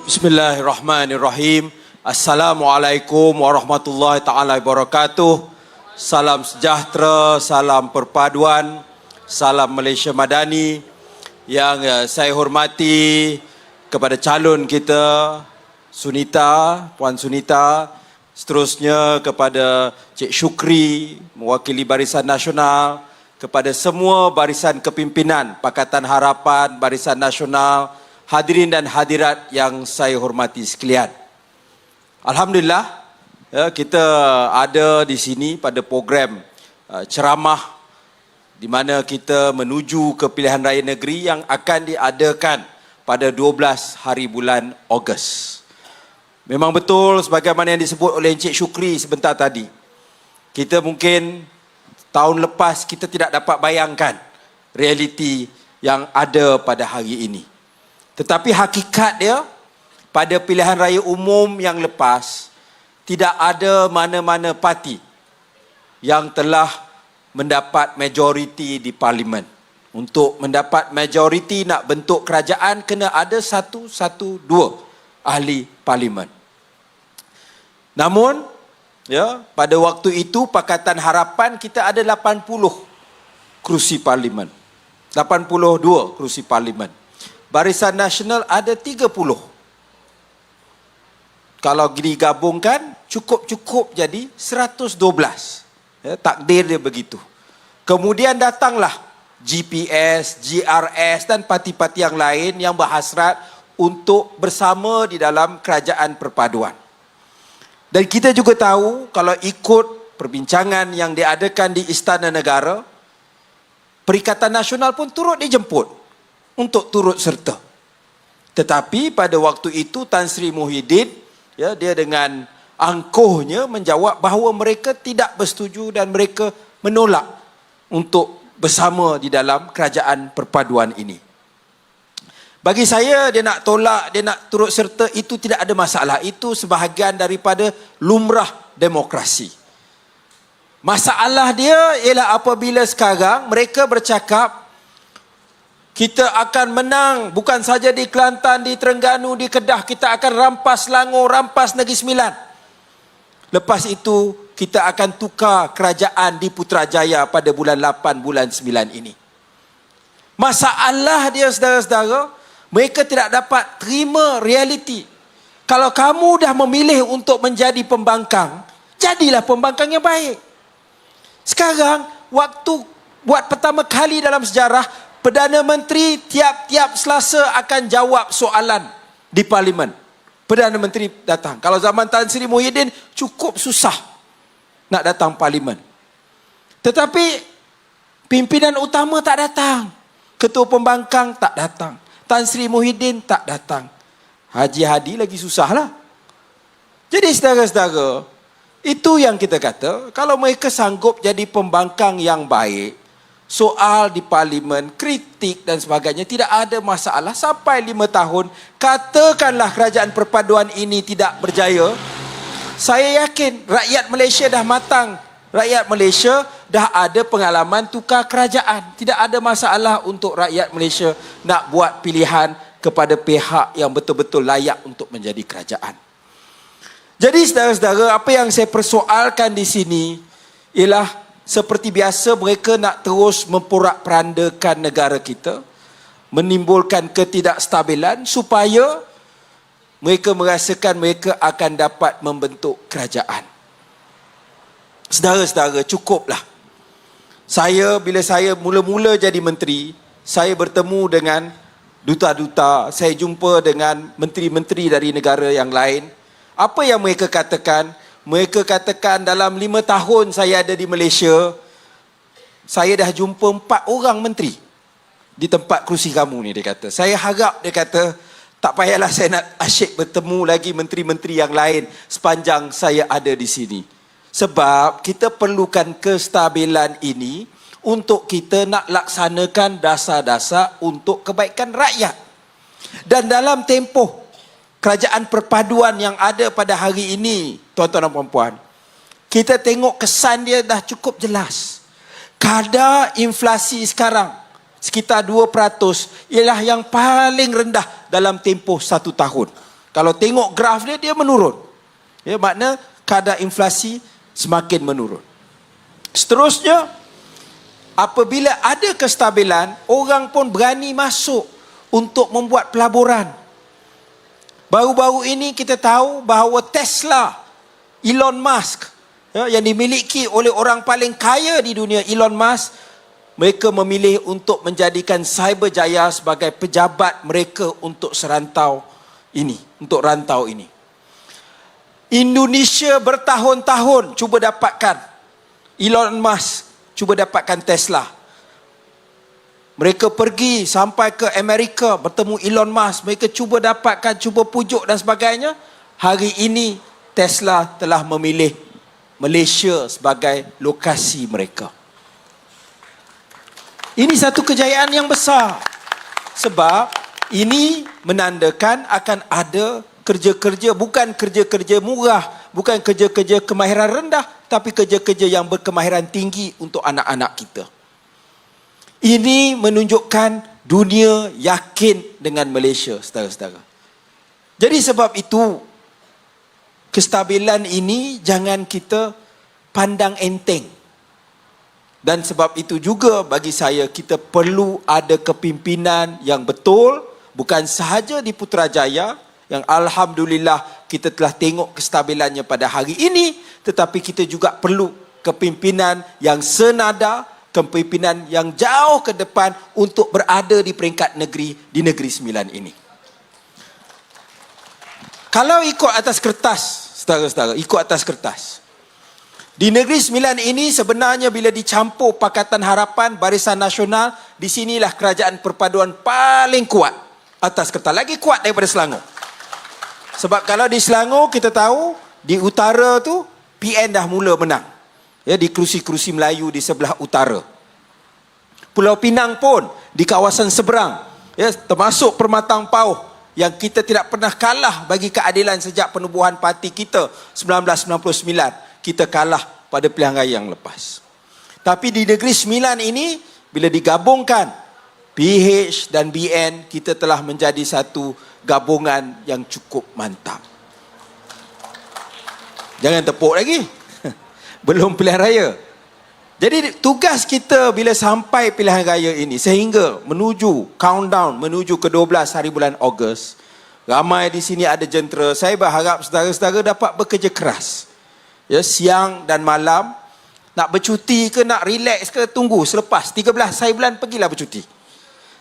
Bismillahirrahmanirrahim. Assalamualaikum warahmatullahi taala wabarakatuh. Salam sejahtera, salam perpaduan, salam Malaysia Madani. Yang saya hormati kepada calon kita Sunita, Puan Sunita, seterusnya kepada Cik Syukri mewakili Barisan Nasional, kepada semua barisan kepimpinan Pakatan Harapan, Barisan Nasional, hadirin dan hadirat yang saya hormati sekalian. Alhamdulillah, kita ada di sini pada program ceramah di mana kita menuju ke pilihan raya negeri yang akan diadakan pada 12 hari bulan Ogos. Memang betul sebagaimana yang disebut oleh Encik Syukri sebentar tadi. Kita mungkin tahun lepas kita tidak dapat bayangkan realiti yang ada pada hari ini. Tetapi hakikat dia, pada pilihan raya umum yang lepas, tidak ada mana-mana parti yang telah mendapat majoriti di parlimen. Untuk mendapat majoriti nak bentuk kerajaan, kena ada 112 ahli parlimen. Namun, pada waktu itu Pakatan Harapan kita ada 80 kerusi parlimen. 82 kerusi parlimen. Barisan Nasional ada 30. Kalau digabungkan, cukup-cukup jadi 112. Takdir dia begitu. Kemudian datanglah GPS, GRS dan parti-parti yang lain yang berhasrat untuk bersama di dalam kerajaan perpaduan. Dan kita juga tahu, kalau ikut perbincangan yang diadakan di Istana Negara, Perikatan Nasional pun turut dijemput untuk turut serta. Tetapi pada waktu itu Tan Sri Muhyiddin, dia dengan angkuhnya menjawab bahawa mereka tidak bersetuju dan mereka menolak untuk bersama di dalam kerajaan perpaduan ini. Bagi saya, dia nak tolak, dia nak turut serta, itu tidak ada masalah. Itu sebahagian daripada lumrah demokrasi. Masalah dia ialah apabila sekarang mereka bercakap kita akan menang bukan saja di Kelantan, di Terengganu, di Kedah. Kita akan rampas Selangor, rampas Negeri Sembilan. Lepas itu, kita akan tukar kerajaan di Putrajaya pada bulan 8, bulan 9 ini. Masalah dia, saudara-saudara, mereka tidak dapat terima realiti. Kalau kamu dah memilih untuk menjadi pembangkang, jadilah pembangkang yang baik. Sekarang, waktu buat pertama kali dalam sejarah, Perdana Menteri tiap-tiap Selasa akan jawab soalan di Parlimen. Perdana Menteri datang. Kalau zaman Tan Sri Muhyiddin, cukup susah nak datang Parlimen. Tetapi pimpinan utama tak datang. Ketua pembangkang tak datang. Tan Sri Muhyiddin tak datang. Haji Hadi lagi susahlah. Jadi saudara-saudara, itu yang kita kata, kalau mereka sanggup jadi pembangkang yang baik, soal di parlimen, kritik dan sebagainya, tidak ada masalah. Sampai 5 tahun, katakanlah kerajaan perpaduan ini tidak berjaya, saya yakin rakyat Malaysia dah matang. Rakyat Malaysia dah ada pengalaman tukar kerajaan. Tidak ada masalah untuk rakyat Malaysia nak buat pilihan kepada pihak yang betul-betul layak untuk menjadi kerajaan. Jadi saudara-saudara, apa yang saya persoalkan di sini ialah seperti biasa mereka nak terus memporak-perandakan negara kita, menimbulkan ketidakstabilan supaya mereka merasakan mereka akan dapat membentuk kerajaan. Saudara-saudara, cukuplah. Bila saya mula-mula jadi menteri, saya bertemu dengan duta-duta, saya jumpa dengan menteri-menteri dari negara yang lain. Apa yang mereka katakan? Mereka katakan dalam 5 tahun saya ada di Malaysia, saya dah jumpa 4 orang menteri di tempat kerusi kamu ni, dia kata. Saya harap, dia kata, tak payahlah saya nak asyik bertemu lagi menteri-menteri yang lain sepanjang saya ada di sini. Sebab kita perlukan kestabilan ini untuk kita nak laksanakan dasar-dasar untuk kebaikan rakyat. Dan dalam tempoh kerajaan perpaduan yang ada pada hari ini, tuan-tuan dan puan-puan, kita tengok kesan dia dah cukup jelas. Kadar inflasi sekarang sekitar 2% ialah yang paling rendah dalam tempoh 1 tahun. Kalau tengok graf dia, dia menurun. Ya, makna kadar inflasi semakin menurun. Seterusnya, apabila ada kestabilan, orang pun berani masuk untuk membuat pelaburan. Baru-baru ini kita tahu bahawa Tesla, Elon Musk, yang dimiliki oleh orang paling kaya di dunia, Elon Musk, mereka memilih untuk menjadikan Cyberjaya sebagai pejabat mereka untuk rantau ini. Indonesia bertahun-tahun cuba dapatkan Elon Musk, cuba dapatkan Tesla. Mereka pergi sampai ke Amerika bertemu Elon Musk, mereka cuba dapatkan, cuba pujuk dan sebagainya. Hari ini Tesla telah memilih Malaysia sebagai lokasi mereka. Ini satu kejayaan yang besar. Sebab ini menandakan akan ada kerja-kerja, bukan kerja-kerja murah, bukan kerja-kerja kemahiran rendah, tapi kerja-kerja yang berkemahiran tinggi untuk anak-anak kita. Ini menunjukkan dunia yakin dengan Malaysia, saudara-saudara. Jadi sebab itu, kestabilan ini jangan kita pandang enteng. Dan sebab itu juga bagi saya, kita perlu ada kepimpinan yang betul, bukan sahaja di Putrajaya, yang alhamdulillah kita telah tengok kestabilannya pada hari ini, tetapi kita juga perlu kepimpinan yang senada, kepimpinan yang jauh ke depan untuk berada di peringkat negeri, di Negeri Sembilan ini. Kalau ikut atas kertas, saudara-saudara, ikut atas kertas, di Negeri Sembilan ini sebenarnya bila dicampur Pakatan Harapan, Barisan Nasional, di sinilah kerajaan perpaduan paling kuat atas kertas, lagi kuat daripada Selangor. Sebab kalau di Selangor kita tahu, di utara tu PN dah mula menang. Ya, di kerusi-kerusi Melayu di sebelah utara. Pulau Pinang pun di kawasan seberang, ya, termasuk Permatang Pauh yang kita tidak pernah kalah bagi keadilan sejak penubuhan parti kita 1999. Kita kalah pada pilihan raya yang lepas. Tapi di Negeri Sembilan ini, bila digabungkan PH dan BN, kita telah menjadi satu gabungan yang cukup mantap. Jangan tepuk lagi. Belum pilihan raya. Jadi tugas kita bila sampai pilihan raya ini, sehingga menuju countdown, menuju ke 12 hari bulan Ogos, ramai di sini ada jentera. Saya berharap saudara-saudara dapat bekerja keras. Ya, siang dan malam. Nak bercuti ke, nak relax ke, tunggu selepas 13 hari bulan, pergilah bercuti.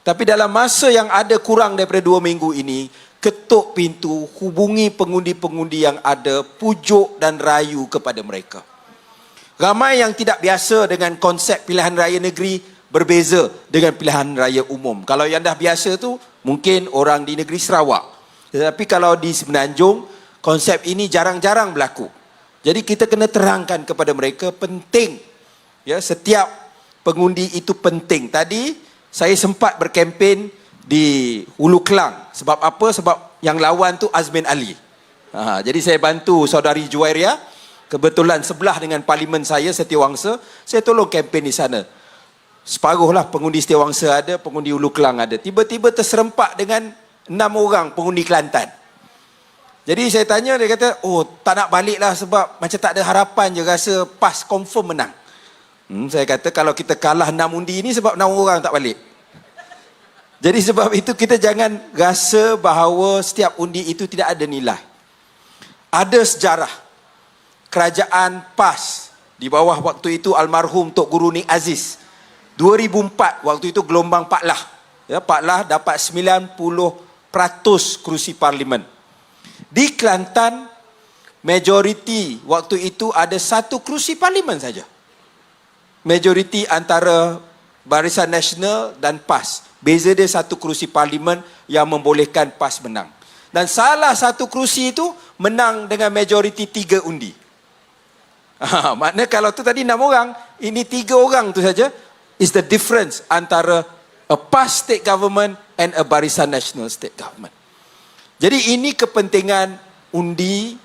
Tapi dalam masa yang ada kurang daripada 2 minggu ini, ketuk pintu, hubungi pengundi-pengundi yang ada, pujuk dan rayu kepada mereka. Ramai yang tidak biasa dengan konsep pilihan raya negeri, berbeza dengan pilihan raya umum. Kalau yang dah biasa tu, mungkin orang di negeri Sarawak. Tetapi kalau di Semenanjung, konsep ini jarang-jarang berlaku. Jadi kita kena terangkan kepada mereka, penting. Ya, setiap pengundi itu penting. Tadi, saya sempat berkempen di Hulu Kelang. Sebab apa? Sebab yang lawan tu Azmin Ali. Jadi saya bantu saudari Juwairia. Kebetulan sebelah dengan parlimen saya, Setiawangsa. Saya tolong kempen di sana. Separuh lah pengundi Setiawangsa ada, pengundi Hulu Kelang ada. Tiba-tiba terserempak dengan 6 orang pengundi Kelantan. Jadi saya tanya, dia kata, oh tak nak balik lah sebab macam tak ada harapan je, rasa PAS confirm menang. Saya kata kalau kita kalah 6 undi ini sebab 6 orang tak balik. Jadi sebab itu kita jangan rasa bahawa setiap undi itu tidak ada nilai. Ada sejarah. Kerajaan PAS di bawah waktu itu almarhum Tok Guru Nik Aziz. 2004 waktu itu gelombang Pak Lah. Ya, Pak Lah dapat 90% kerusi parlimen. Di Kelantan majoriti waktu itu ada 1 kerusi parlimen saja. Majoriti antara Barisan Nasional dan PAS. Beza dia 1 kerusi parlimen yang membolehkan PAS menang. Dan salah satu kerusi itu menang dengan majoriti 3 undi. Maknanya kalau tu tadi 6 orang, ini 3 orang tu saja. Is the difference antara a PAS state government and a Barisan Nasional state government. Jadi ini kepentingan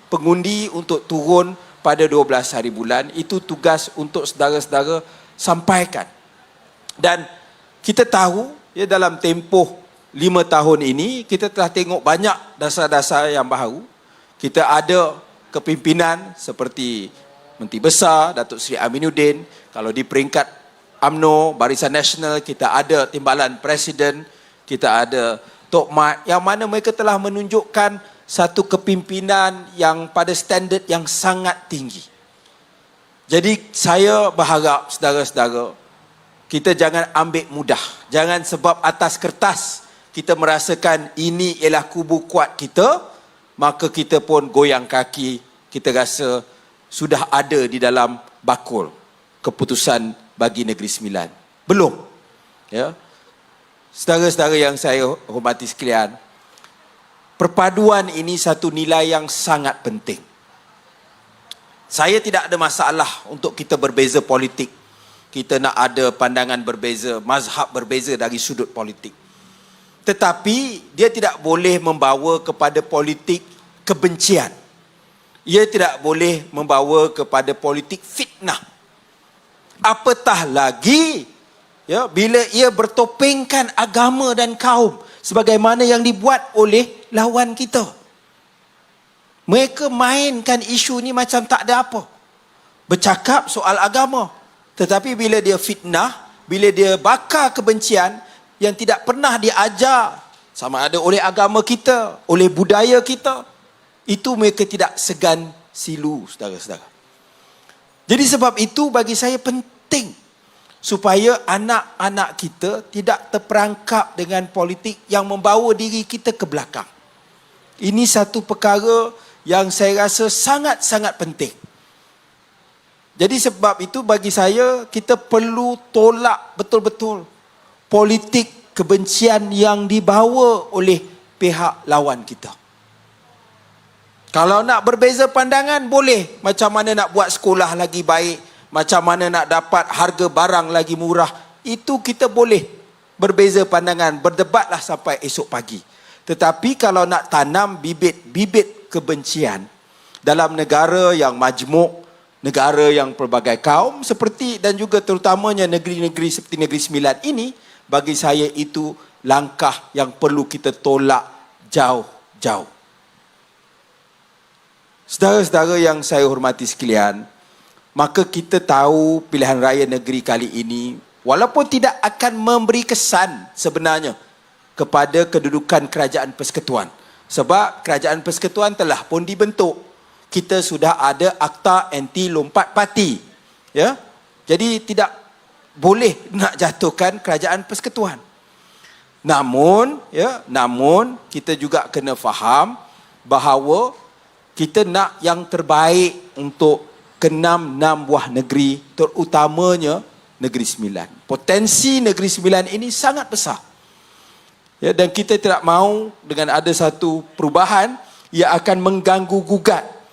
pengundi untuk turun pada 12 hari bulan. Itu tugas untuk saudara-saudara sampaikan. Dan kita tahu, ya, dalam tempoh 5 tahun ini kita telah tengok banyak dasar-dasar yang baru. Kita ada kepimpinan seperti Menteri Besar Datuk Seri Aminuddin. Kalau di peringkat UMNO, Barisan Nasional, kita ada Timbalan Presiden, kita ada Tok Mat, yang mana mereka telah menunjukkan satu kepimpinan yang pada standard yang sangat tinggi. Jadi saya berharap saudara-saudara, kita jangan ambil mudah. Jangan sebab atas kertas kita merasakan ini ialah kubu kuat kita, maka kita pun goyang kaki, kita rasa sudah ada di dalam bakul keputusan bagi Negeri Sembilan. Belum. Ya. Saudara-saudara yang saya hormati sekalian, perpaduan ini satu nilai yang sangat penting. Saya tidak ada masalah untuk kita berbeza politik. Kita nak ada pandangan berbeza, mazhab berbeza dari sudut politik. Tetapi dia tidak boleh membawa kepada politik kebencian. Ia tidak boleh membawa kepada politik fitnah. Apatah lagi ya, bila ia bertopengkan agama dan kaum sebagaimana yang dibuat oleh lawan kita. Mereka mainkan isu ni macam tak ada apa. Bercakap soal agama. Tetapi bila dia fitnah, bila dia bakar kebencian yang tidak pernah diajar sama ada oleh agama kita, oleh budaya kita, itu mereka tidak segan silu, saudara-saudara. Jadi sebab itu bagi saya penting supaya anak-anak kita tidak terperangkap dengan politik yang membawa diri kita ke belakang. Ini satu perkara yang saya rasa sangat-sangat penting. Jadi sebab itu bagi saya, kita perlu tolak betul-betul politik kebencian yang dibawa oleh pihak lawan kita. Kalau nak berbeza pandangan, boleh. Macam mana nak buat sekolah lagi baik, macam mana nak dapat harga barang lagi murah, itu kita boleh berbeza pandangan, berdebatlah sampai esok pagi. Tetapi kalau nak tanam bibit-bibit kebencian dalam negara yang majmuk, negara yang pelbagai kaum seperti dan juga terutamanya negeri-negeri seperti Negeri Sembilan ini, bagi saya itu langkah yang perlu kita tolak jauh-jauh. Saudara-saudara yang saya hormati sekalian, maka kita tahu pilihan raya negeri kali ini walaupun tidak akan memberi kesan sebenarnya kepada kedudukan Kerajaan Persekutuan. Sebab Kerajaan Persekutuan telah pun dibentuk. Kita sudah ada Akta Anti Lompat Parti. Ya? Jadi tidak boleh nak jatuhkan Kerajaan Persekutuan. Namun kita juga kena faham bahawa kita nak yang terbaik untuk ke-6 buah negeri, terutamanya Negeri Sembilan. Potensi Negeri Sembilan ini sangat besar. Ya, dan kita tidak mahu dengan ada satu perubahan ia akan mengganggu-gugat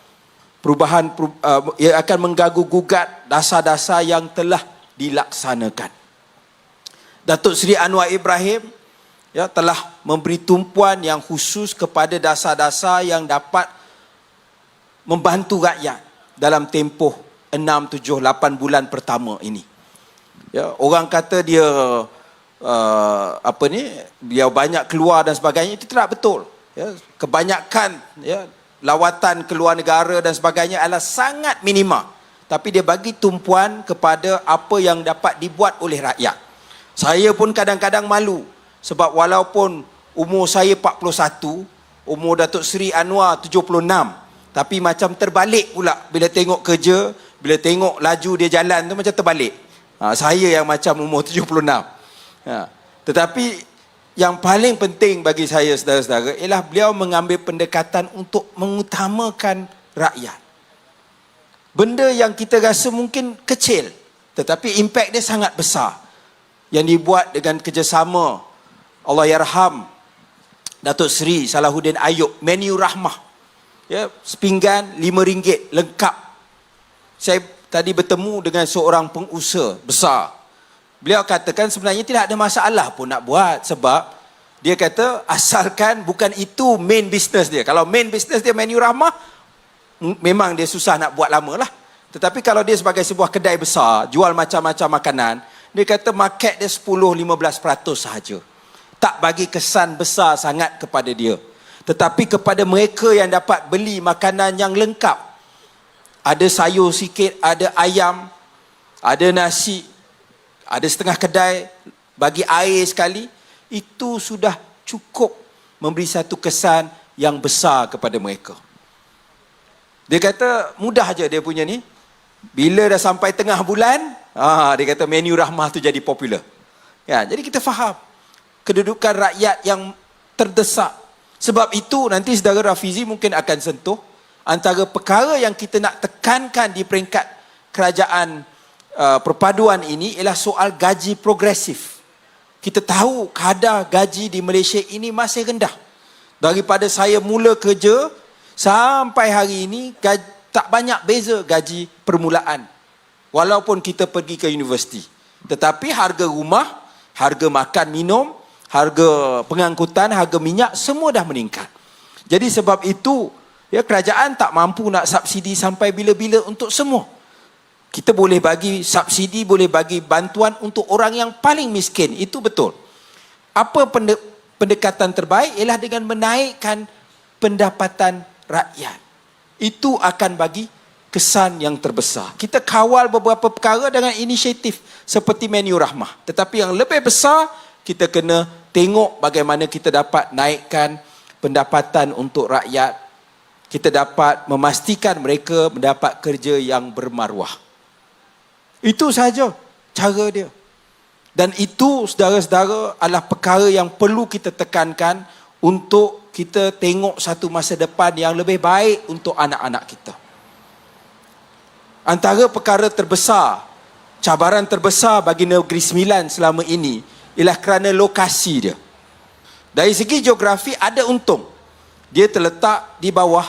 ia akan mengganggu-gugat dasar-dasar yang telah dilaksanakan. Datuk Seri Anwar Ibrahim ya, telah memberi tumpuan yang khusus kepada dasar-dasar yang dapat membantu rakyat dalam tempoh 6, 7, 8 bulan pertama ini. Ya, orang kata dia dia banyak keluar dan sebagainya, itu tidak betul. Ya, kebanyakan lawatan keluar negara dan sebagainya adalah sangat minima. Tapi dia bagi tumpuan kepada apa yang dapat dibuat oleh rakyat. Saya pun kadang-kadang malu. Sebab walaupun umur saya 41, umur Datuk Seri Anwar 76. Tapi macam terbalik pula bila tengok kerja, bila tengok laju dia jalan tu macam terbalik. Saya yang macam umur 76. Tetapi yang paling penting bagi saya, saudara-saudara, ialah beliau mengambil pendekatan untuk mengutamakan rakyat. Benda yang kita rasa mungkin kecil, tetapi impak dia sangat besar. Yang dibuat dengan kerjasama Allahyarham Datuk Seri Salahuddin Ayub, menu rahmah. Ya, sepinggan RM5 lengkap. Saya tadi bertemu dengan seorang pengusaha besar. Beliau katakan sebenarnya tidak ada masalah pun nak buat, sebab dia kata asalkan bukan itu main business dia. Kalau main business dia menu rahmah, memang dia susah nak buat lama lah. Tetapi kalau dia sebagai sebuah kedai besar, jual macam-macam makanan, dia kata market dia 10-15% sahaja. tak bagi kesan besar sangat kepada dia. Tetapi kepada mereka yang dapat beli makanan yang lengkap, ada sayur sikit, ada ayam, ada nasi, ada setengah kedai, bagi air sekali, itu sudah cukup memberi satu kesan yang besar kepada mereka. Dia kata mudah aja dia punya ni. Bila dah sampai tengah bulan, dia kata menu rahmah tu jadi popular. Ya, jadi kita faham kedudukan rakyat yang terdesak. Sebab itu nanti saudara Rafizi mungkin akan sentuh antara perkara yang kita nak tekankan di peringkat kerajaan perpaduan ini ialah soal gaji progresif. Kita tahu kadar gaji di Malaysia ini masih rendah. Daripada saya mula kerja sampai hari ini tak banyak beza gaji permulaan. Walaupun kita pergi ke universiti. Tetapi harga rumah, harga makan minum, harga pengangkutan, harga minyak semua dah meningkat. Jadi sebab itu ya, kerajaan tak mampu nak subsidi sampai bila-bila untuk semua. Kita boleh bagi subsidi, boleh bagi bantuan untuk orang yang paling miskin. Itu betul. Apa pendekatan terbaik ialah dengan menaikkan pendapatan rakyat. Itu akan bagi kesan yang terbesar. Kita kawal beberapa perkara dengan inisiatif seperti menu rahmah. Tetapi yang lebih besar, kita kena tengok bagaimana kita dapat naikkan pendapatan untuk rakyat. Kita dapat memastikan mereka mendapat kerja yang bermaruah. Itu sahaja cara dia. Dan itu, saudara-saudara, adalah perkara yang perlu kita tekankan untuk kita tengok satu masa depan yang lebih baik untuk anak-anak kita. Antara perkara terbesar, cabaran terbesar bagi Negeri Sembilan selama ini ialah kerana lokasi dia. Dari segi geografi ada untung. Dia terletak di bawah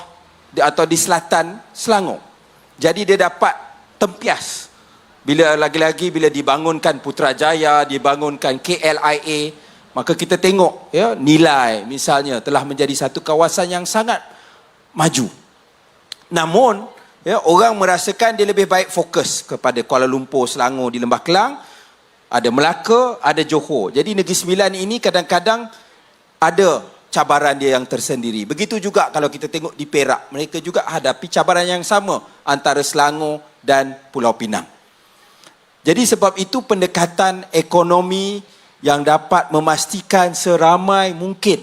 atau di selatan Selangor. Jadi dia dapat tempias. Bila lagi-lagi bila dibangunkan Putrajaya, dibangunkan KLIA, maka kita tengok ya, nilai misalnya telah menjadi satu kawasan yang sangat maju. Namun ya, orang merasakan dia lebih baik fokus kepada Kuala Lumpur, Selangor, di Lembah Kelang, ada Melaka, ada Johor. Jadi Negeri Sembilan ini kadang-kadang ada cabaran dia yang tersendiri. Begitu juga kalau kita tengok di Perak, mereka juga hadapi cabaran yang sama antara Selangor dan Pulau Pinang. Jadi sebab itu pendekatan ekonomi yang dapat memastikan seramai mungkin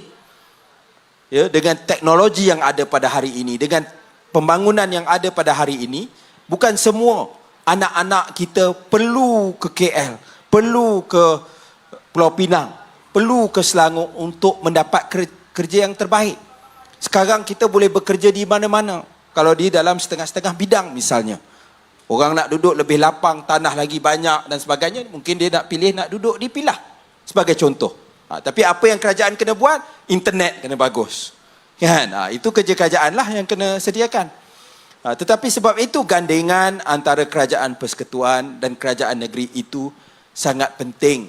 ya, dengan teknologi yang ada pada hari ini, dengan pembangunan yang ada pada hari ini, bukan semua anak-anak kita perlu ke KL, perlu ke Pulau Pinang, perlu ke Selangor untuk mendapat kerja yang terbaik. Sekarang kita boleh bekerja di mana-mana. Kalau di dalam setengah-setengah bidang misalnya. Orang nak duduk lebih lapang, tanah lagi banyak dan sebagainya, mungkin dia nak pilih nak duduk di Pilah sebagai contoh. Tapi apa yang kerajaan kena buat? Internet kena bagus. Kan? Itu kerja kerajaan lah yang kena sediakan. Tetapi sebab itu gandengan antara kerajaan persekutuan dan kerajaan negeri itu sangat penting,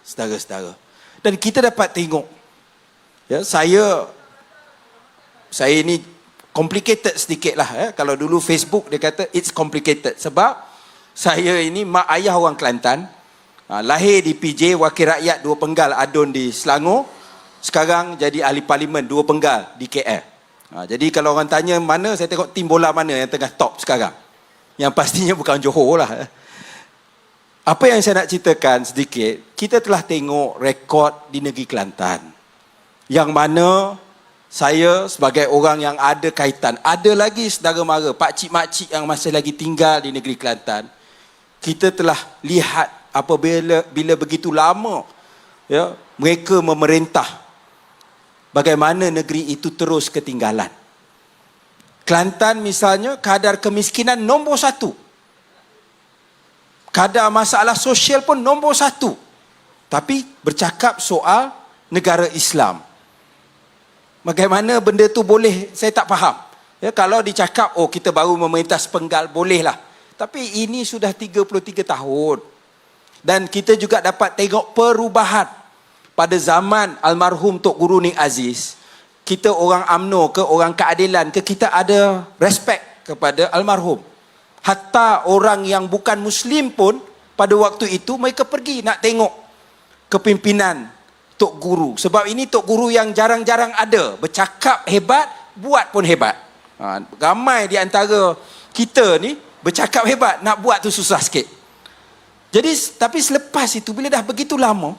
saudara-saudara. Dan kita dapat tengok, ya, saya ini complicated sedikit lah. Kalau dulu Facebook dia kata it's complicated. Sebab saya ini mak ayah orang Kelantan. Lahir di PJ, wakil rakyat 2 penggal Adun di Selangor. Sekarang jadi ahli parlimen 2 penggal di KL. Jadi kalau orang tanya mana, saya tengok tim bola mana yang tengah top sekarang. Yang pastinya bukan Johor lah. Apa yang saya nak ceritakan sedikit, kita telah tengok rekod di negeri Kelantan. Yang mana saya sebagai orang yang ada kaitan, ada lagi saudara mara, pakcik-makcik yang masih lagi tinggal di negeri Kelantan. Kita telah lihat apabila begitu lama ya, mereka memerintah, bagaimana negeri itu terus ketinggalan. Kelantan misalnya, kadar kemiskinan nombor 1. Kadar masalah sosial pun nombor 1. Tapi bercakap soal negara Islam, bagaimana benda tu boleh, saya tak faham. Ya, kalau dicakap, kita baru memerintah sepenggal, bolehlah. Tapi ini sudah 33 tahun. Dan kita juga dapat tengok perubahan. Pada zaman almarhum Tok Guru Nik Aziz, kita orang UMNO ke, orang keadilan ke, kita ada respect kepada almarhum. Hatta orang yang bukan Muslim pun, pada waktu itu mereka pergi nak tengok kepimpinan Tok Guru. Sebab ini Tok Guru yang jarang-jarang ada. Bercakap hebat, buat pun hebat. Ramai di antara kita ni bercakap hebat, nak buat tu susah sikit. Jadi, tapi selepas itu, bila dah begitu lama,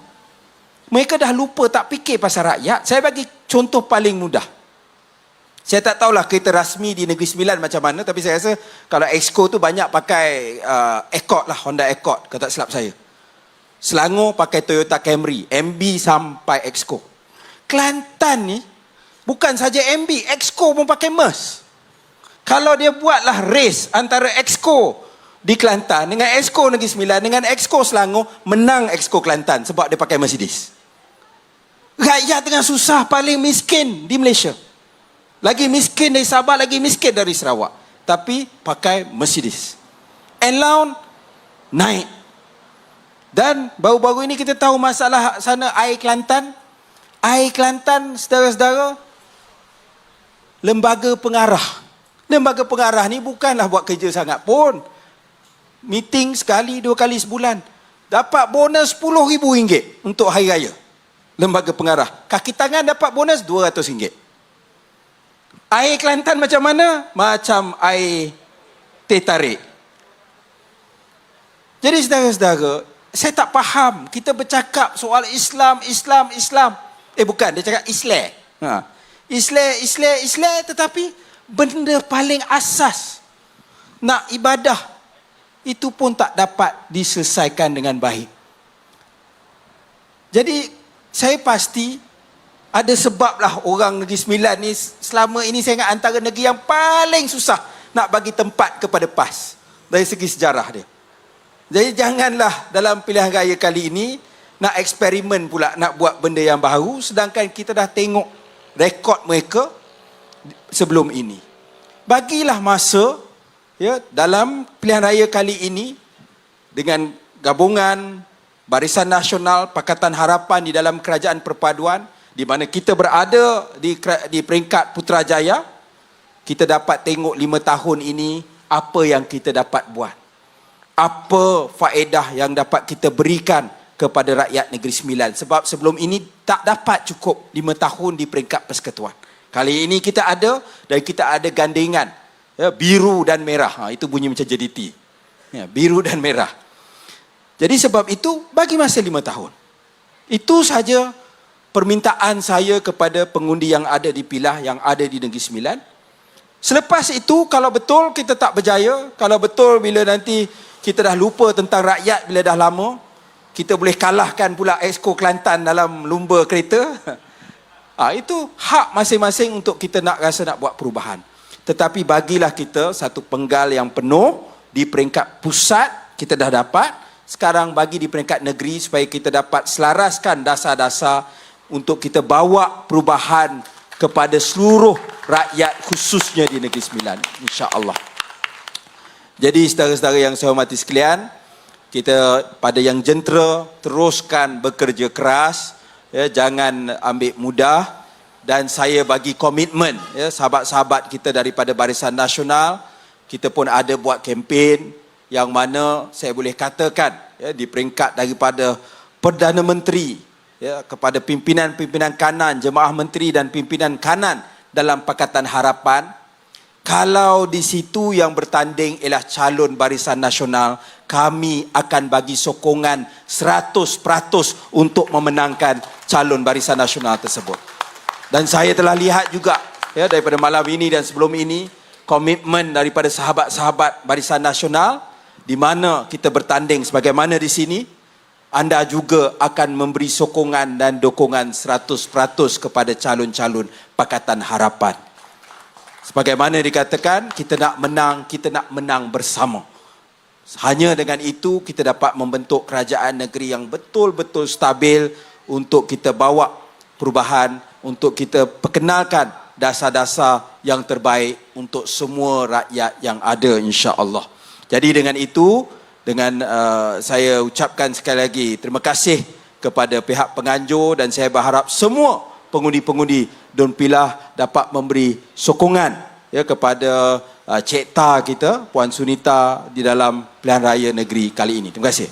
mereka dah lupa, tak fikir pasal rakyat. Saya bagi contoh paling mudah. Saya tak tahulah kereta rasmi di Negeri Sembilan macam mana, tapi saya rasa kalau Exco tu banyak pakai Accord lah, Honda Accord, kalau tak silap saya. Selangor pakai Toyota Camry, MB sampai Exco. Kelantan ni bukan saja MB, Exco pun pakai Merc. Kalau dia buatlah race antara Exco di Kelantan dengan Exco Negeri Sembilan dengan Exco Selangor, menang Exco Kelantan sebab dia pakai Mercedes. Rakyat tengah susah, paling miskin di Malaysia. Lagi miskin dari Sabah, lagi miskin dari Sarawak, tapi pakai Mercedes. Allowance naik. Dan baru-baru ini kita tahu masalah sana air Kelantan. Air Kelantan, saudara-saudara, lembaga pengarah. Lembaga pengarah ni bukanlah buat kerja sangat pun. Meeting sekali, 2 kali sebulan. Dapat bonus RM10,000 untuk hari raya. Lembaga pengarah. Kaki tangan dapat bonus RM200. Air Kelantan macam mana? Macam air teh tarik. Jadi saudara-saudara, saya tak faham. Kita bercakap soal Islam. Bukan, dia cakap Islam. Islam, tetapi benda paling asas, nak ibadah, itu pun tak dapat diselesaikan dengan baik. Jadi, saya pasti ada sebablah orang Negeri Sembilan ni selama ini saya ingat antara negeri yang paling susah nak bagi tempat kepada PAS dari segi sejarah dia. Jadi janganlah dalam pilihan raya kali ini nak eksperimen pula, nak buat benda yang baru, sedangkan kita dah tengok rekod mereka sebelum ini. Bagilah masa dalam pilihan raya kali ini dengan gabungan Barisan Nasional, Pakatan Harapan di dalam Kerajaan Perpaduan, di mana kita berada di peringkat Putrajaya, kita dapat tengok 5 tahun ini apa yang kita dapat buat. Apa faedah yang dapat kita berikan kepada rakyat Negeri Sembilan. Sebab sebelum ini tak dapat cukup 5 tahun di peringkat persekutuan. Kali ini kita ada, dan kita ada gandengan biru dan merah. Itu bunyi macam JDT. Biru dan merah. Jadi sebab itu, bagi masa 5 tahun. Itu saja permintaan saya kepada pengundi yang ada di Pilah, yang ada di Negeri Sembilan. Selepas itu, kalau betul kita tak berjaya, kalau betul bila nanti kita dah lupa tentang rakyat bila dah lama, kita boleh kalahkan pula Exco Kelantan dalam lumba kereta. Itu hak masing-masing untuk kita nak rasa nak buat perubahan. Tetapi bagilah kita satu penggal yang penuh di peringkat pusat, kita dah dapat. Sekarang bagi di peringkat negeri supaya kita dapat selaraskan dasar-dasar untuk kita bawa perubahan kepada seluruh rakyat, khususnya di Negeri Sembilan, insya-Allah. Jadi saudara-saudara yang saya hormati sekalian, kita pada yang jentera teruskan bekerja keras, jangan ambil mudah, dan saya bagi komitmen, sahabat-sahabat kita daripada Barisan Nasional, kita pun ada buat kempen yang mana saya boleh katakan di peringkat daripada Perdana Menteri kepada pimpinan-pimpinan kanan, jemaah menteri dan pimpinan kanan dalam Pakatan Harapan, kalau di situ yang bertanding ialah calon Barisan Nasional, kami akan bagi sokongan 100% untuk memenangkan calon Barisan Nasional tersebut. Dan saya telah lihat juga daripada malam ini dan sebelum ini, komitmen daripada sahabat-sahabat Barisan Nasional, di mana kita bertanding sebagaimana di sini, anda juga akan memberi sokongan dan dukungan 100% kepada calon-calon Pakatan Harapan. Sebagaimana dikatakan, kita nak menang bersama. Hanya dengan itu kita dapat membentuk kerajaan negeri yang betul-betul stabil untuk kita bawa perubahan, untuk kita perkenalkan dasar-dasar yang terbaik untuk semua rakyat yang ada, insya-Allah. Jadi dengan itu, saya ucapkan sekali lagi terima kasih kepada pihak penganjur, dan saya berharap semua pengundi-pengundi Don Pilah dapat memberi sokongan kepada Cik Ta kita, Puan Sunita, di dalam pilihan raya negeri kali ini. Terima kasih.